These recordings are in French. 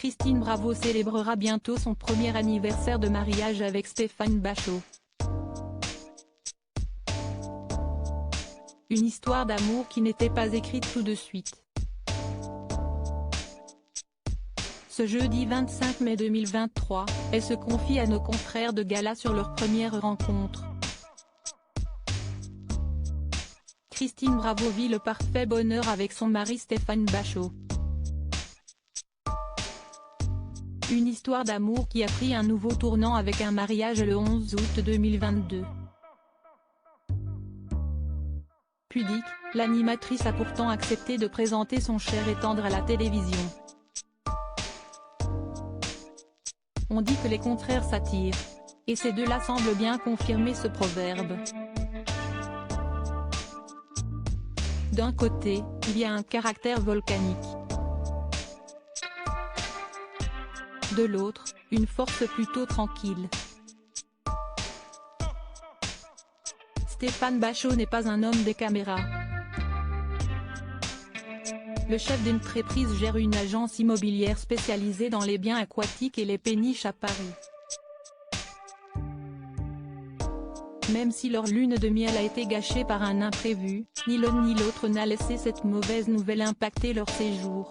Christine Bravo célébrera bientôt son premier anniversaire de mariage avec Stéphane Bachot. Une histoire d'amour qui n'était pas écrite tout de suite. Ce jeudi 25 mai 2023, elle se confie à nos confrères de Gala sur leur première rencontre. Christine Bravo vit le parfait bonheur avec son mari Stéphane Bachot. Une histoire d'amour qui a pris un nouveau tournant avec un mariage le 11 août 2022. Pudique, l'animatrice a pourtant accepté de présenter son cher et tendre à la télévision. On dit que les contraires s'attirent. Et ces deux-là semblent bien confirmer ce proverbe. D'un côté, il y a un caractère volcanique. De l'autre, une force plutôt tranquille. Stéphane Bachot n'est pas un homme des caméras. Le chef d'entreprise gère une agence immobilière spécialisée dans les biens aquatiques et les péniches à Paris. Même si leur lune de miel a été gâchée par un imprévu, ni l'un ni l'autre n'a laissé cette mauvaise nouvelle impacter leur séjour.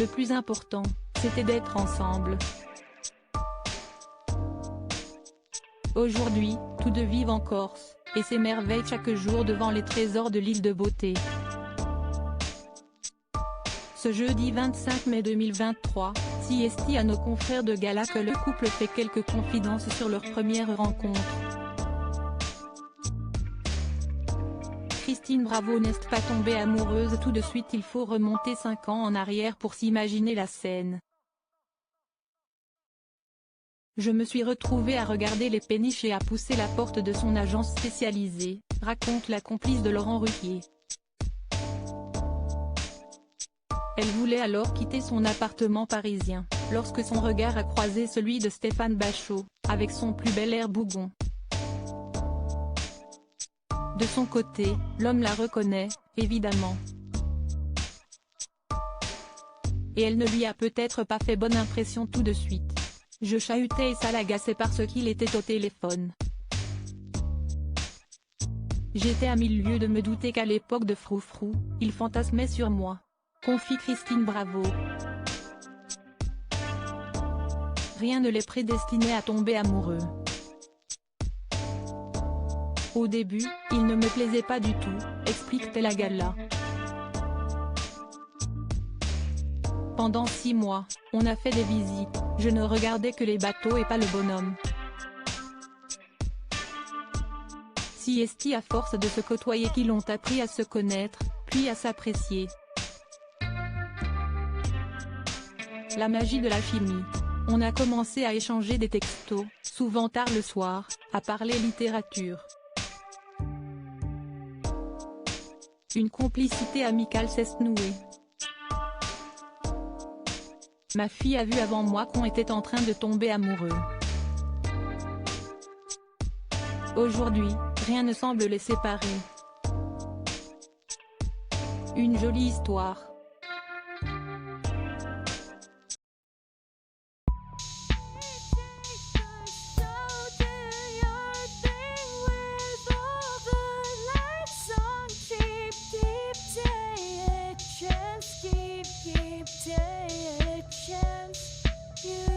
Le plus important, c'était d'être ensemble. Aujourd'hui, tous deux vivent en Corse, et s'émerveillent chaque jour devant les trésors de l'île de beauté. Ce jeudi 25 mai 2023, CST à nos confrères de Gala que le couple fait quelques confidences sur leur première rencontre. Christine Bravo n'est pas tombée amoureuse tout de suite, il faut remonter 5 ans en arrière pour s'imaginer la scène. Je me suis retrouvée à regarder les péniches et à pousser la porte de son agence spécialisée, raconte la complice de Laurent Ruquier. Elle voulait alors quitter son appartement parisien, lorsque son regard a croisé celui de Stéphane Bachot, avec son plus bel air bougon. De son côté, l'homme la reconnaît, évidemment. Et elle ne lui a peut-être pas fait bonne impression tout de suite. Je chahutais et ça l'agaçait parce qu'il était au téléphone. J'étais à 1000 lieues de me douter qu'à l'époque de Froufrou, il fantasmait sur moi. Confie Christine Bravo. Rien ne les prédestinait à tomber amoureux. Au début, il ne me plaisait pas du tout, explique-t-elle à Gala. Pendant 6 mois, on a fait des visites, je ne regardais que les bateaux et pas le bonhomme. CST à force de se côtoyer qui l'ont appris à se connaître, puis à s'apprécier. La magie de la chimie. On a commencé à échanger des textos, souvent tard le soir, à parler littérature. Une complicité amicale s'est nouée. Ma fille a vu avant moi qu'on était en train de tomber amoureux. Aujourd'hui, rien ne semble les séparer. Une jolie histoire. Keep taking a chance. You